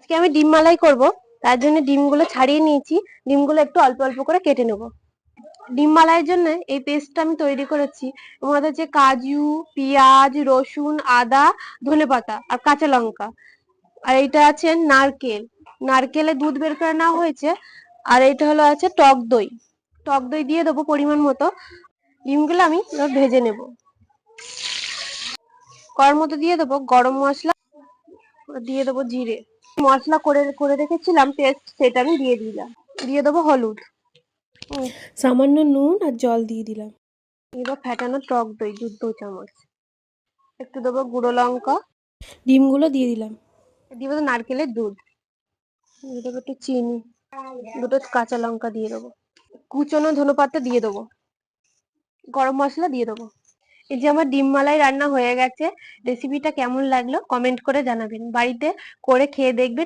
আজকে আমি ডিম মালাই করব। তার জন্য ডিমগুলো ছাড়িয়ে নিয়েছি। ডিমগুলো একটু অল্প অল্প করে কেটে নেব। ডিম মালাইয়ের জন্য এই পেস্টটা আমি তৈরি করেছি। এর মধ্যে আছে কাজু, পেঁয়াজ, রসুন, আদা, ধনেপাতা আর কাঁচা লঙ্কা। আর এইটা আছে নারকেল। নারকেলে দুধ বের করে নেওয়া হয়েছে। আর এইটা হলো আছে টক দই। টক দই দিয়ে দেবো পরিমাণ মতো। ডিমগুলো আমি এবার ভেজে নেব। কড়ার মধ্যে দিয়ে দেবো গরম মশলা, দিয়ে দেবো জিরে। মশলা করে করে রেখেছিলাম পেস্ট, সেটা আমি দিয়ে দিলাম। দিয়ে দেবো হলুদ, সামান্য নুন আর জল দিয়ে দিলাম। এবার ফ্যাটানো টক দই 2 চামচ। একটু দেবো গুঁড়ো লঙ্কা, ডিমগুলো দিয়ে দিলাম। দিয়ে দেবো নারকেলের দুধ, দিয়ে দেবো একটু চিনি, দুটো কাঁচা লঙ্কা দিয়ে দেবো, কুচনো ধনেপাতা দিয়ে দেবো, গরম মশলা দিয়ে দেবো। এই যে আমার ডিম মালাই রান্না হয়ে গেছে। রেসিপিটা কেমন লাগলো কমেন্ট করে জানাবেন। বাড়িতে করে খেয়ে দেখবেন।